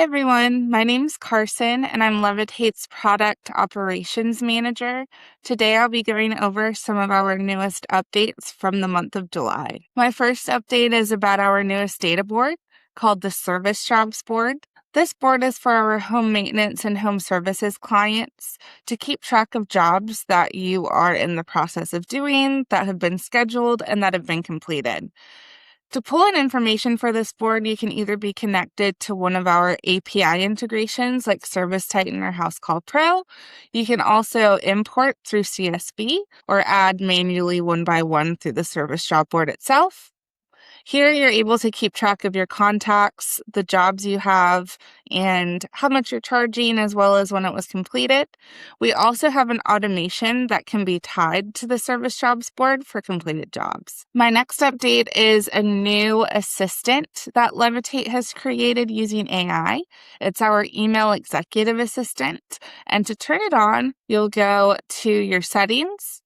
everyone, my name's Carson and I'm Levitate's Product Operations Manager. Today I'll be going over some of our newest updates from the month of July. My first update is about our newest data board called the Service Jobs Board. This board is for our home maintenance and home services clients to keep track of jobs that you are in the process of doing, that have been scheduled, and that have been completed. To pull in information for this board, you can either be connected to one of our API integrations like Service Titan or House Call Pro. You can also import through CSV or add manually one by one through the Service Job Board itself. Here, you're able to keep track of your contacts, the jobs you have, and how much you're charging, as well as when it was completed. We also have an automation that can be tied to the Service Jobs Board for completed jobs. My next update is a new assistant that Levitate has created using AI. It's our email executive assistant. And to turn it on, you'll go to your settings,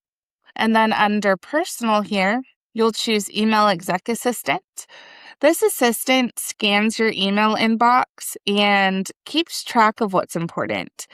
and then under personal here, you'll choose Email Exec Assistant. This assistant scans your email inbox and keeps track of what's important.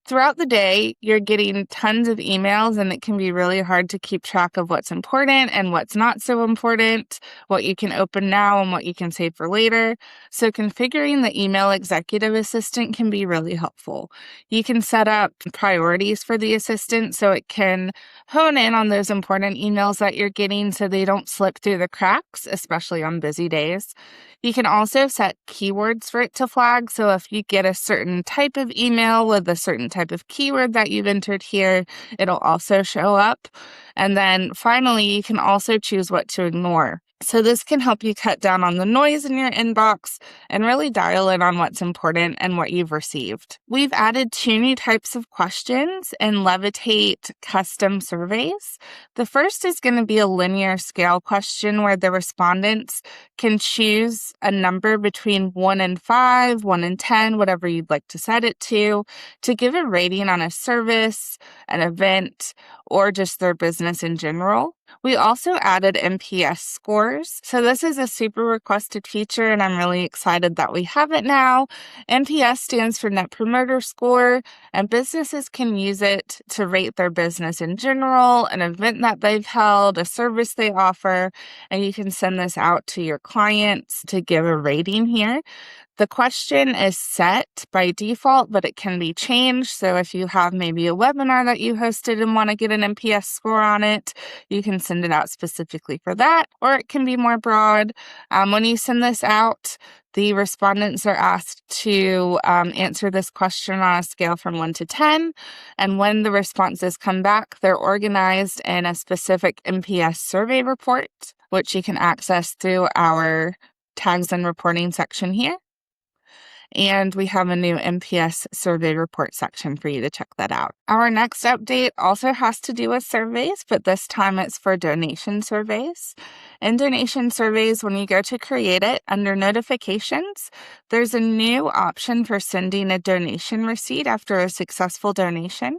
Throughout the day, you're getting tons of emails, and it can be really hard to keep track of what's important and what's not so important, what you can open now and what you can save for later. So configuring the Email Executive Assistant can be really helpful. You can set up priorities for the assistant so it can hone in on those important emails that you're getting so they don't slip through the cracks, especially on busy days. You can also set keywords for it to flag. So if you get a certain type of email with a certain type of keyword that you've entered here, it'll also show up. And then finally, you can also choose what to ignore. So this can help you cut down on the noise in your inbox and really dial in on what's important and what you've received. We've added 2 new types of questions in Levitate custom surveys. The first is going to be a linear scale question where the respondents can choose a number between 1 and 5, 1 and 10, whatever you'd like to set it to give a rating on a service, an event, or just their business in general. We also added NPS scores. So this is a super requested feature, and I'm really excited that we have it now. NPS stands for Net Promoter Score, and businesses can use it to rate their business in general, an event that they've held, a service they offer, and you can send this out to your clients to give a rating here. The question is set by default, but it can be changed. So if you have maybe a webinar that you hosted and want to get an NPS score on it, you can send it out specifically for that, or it can be more broad. When you send this out, the respondents are asked to answer this question on a scale from 1 to 10. And when the responses come back, they're organized in a specific NPS survey report, which you can access through our tags and reporting section here. And we have a new NPS survey report section for you to check that out. Our next update also has to do with surveys, but this time it's for donation surveys. In donation surveys, when you go to create it, under notifications, there's a new option for sending a donation receipt after a successful donation.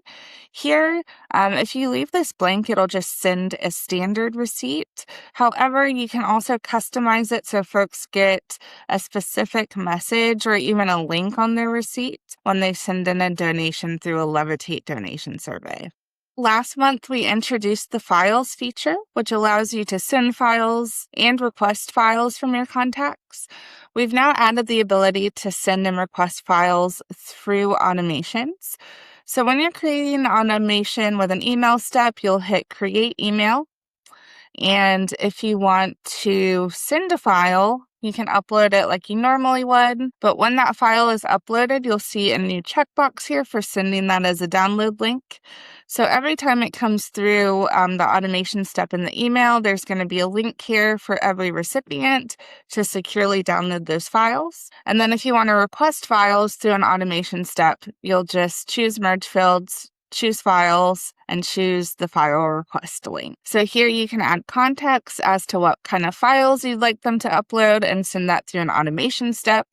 Here, if you leave this blank, it'll just send a standard receipt. However, you can also customize it so folks get a specific message or even a link on their receipt when they send in a donation through a Levitate donation survey. Last month, we introduced the Files feature, which allows you to send files and request files from your contacts. We've now added the ability to send and request files through automations. So when you're creating an automation with an email step, you'll hit Create Email. And if you want to send a file, you can upload it like you normally would. But when that file is uploaded, you'll see a new checkbox here for sending that as a download link. So every time it comes through the automation step in the email, there's going to be a link here for every recipient to securely download those files. And then if you want to request files through an automation step, you'll just choose Merge Fields, choose Files, and choose the file request link. So here you can add context as to what kind of files you'd like them to upload and send that through an automation step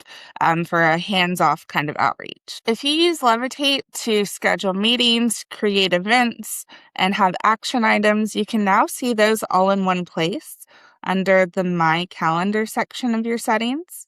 for a hands-off kind of outreach. If you use Levitate to schedule meetings, create events, and have action items, you can now see those all in one place under the My Calendar section of your settings.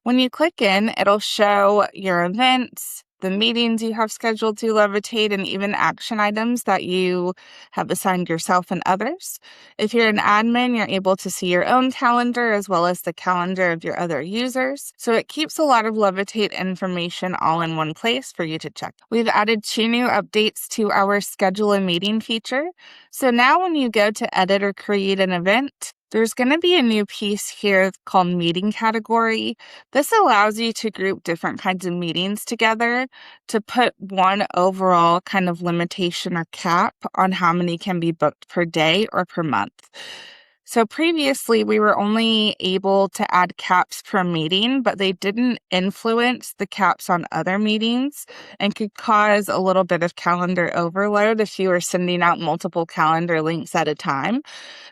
When you click in, it'll show your events, the meetings you have scheduled through Levitate, and even action items that you have assigned yourself and others. If you're an admin, you're able to see your own calendar as well as the calendar of your other users. So it keeps a lot of Levitate information all in one place for you to check. We've added 2 new updates to our schedule a meeting feature. So now when you go to edit or create an event, there's going to be a new piece here called meeting category. This allows you to group different kinds of meetings together to put one overall kind of limitation or cap on how many can be booked per day or per month. So previously, we were only able to add caps per meeting, but they didn't influence the caps on other meetings and could cause a little bit of calendar overload if you were sending out multiple calendar links at a time.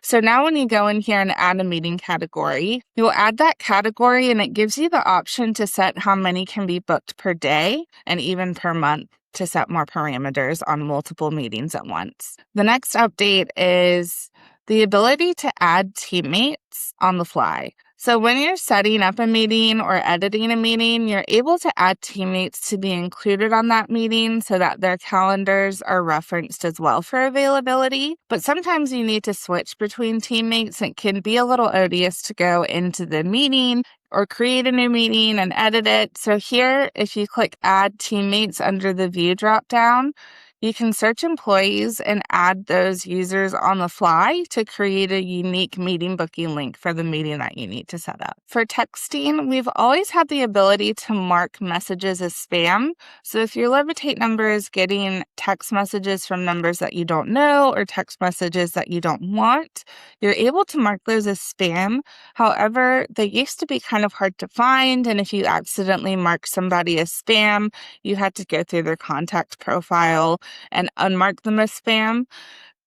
So now when you go in here and add a meeting category, you'll add that category and it gives you the option to set how many can be booked per day and even per month to set more parameters on multiple meetings at once. The next update is the ability to add teammates on the fly. So when you're setting up a meeting or editing a meeting, you're able to add teammates to be included on that meeting so that their calendars are referenced as well for availability. But sometimes you need to switch between teammates. It can be a little odious to go into the meeting or create a new meeting and edit it. So here, if you click Add Teammates under the View dropdown, you can search employees and add those users on the fly to create a unique meeting booking link for the meeting that you need to set up. For texting, we've always had the ability to mark messages as spam. So if your Levitate number is getting text messages from numbers that you don't know or text messages that you don't want, you're able to mark those as spam. However, they used to be kind of hard to find, and if you accidentally mark somebody as spam, you had to go through their contact profile and unmark them as spam.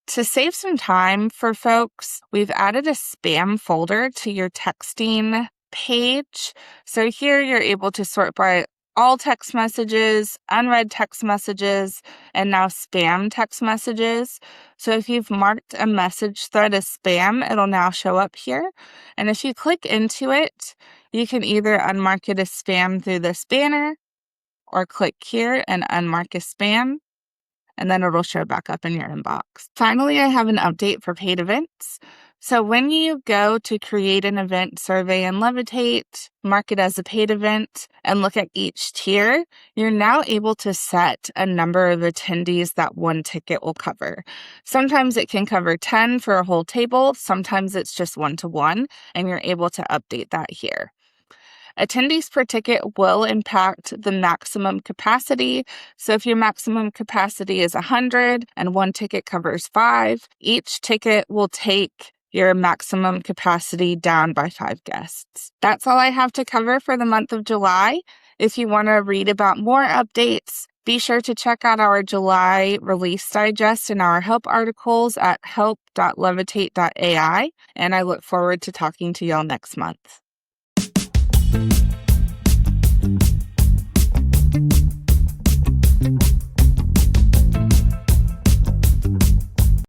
To save some time for folks, we've added a spam folder to your texting page. So here you're able to sort by all text messages, unread text messages, and now spam text messages. So if you've marked a message thread as spam, it'll now show up here. And if you click into it, you can either unmark it as spam through this banner or click here and unmark as spam, and then it'll show back up in your inbox. Finally, I have an update for paid events. So when you go to create an event survey in Levitate, mark it as a paid event, and look at each tier, you're now able to set a number of attendees that one ticket will cover. Sometimes it can cover 10 for a whole table, sometimes it's just 1-to-1, and you're able to update that here. Attendees per ticket will impact the maximum capacity. So if your maximum capacity is 100 and one ticket covers 5, each ticket will take your maximum capacity down by 5 guests. That's all I have to cover for the month of July. If you want to read about more updates, be sure to check out our July release digest and our help articles at help.levitate.ai. And I look forward to talking to y'all next month.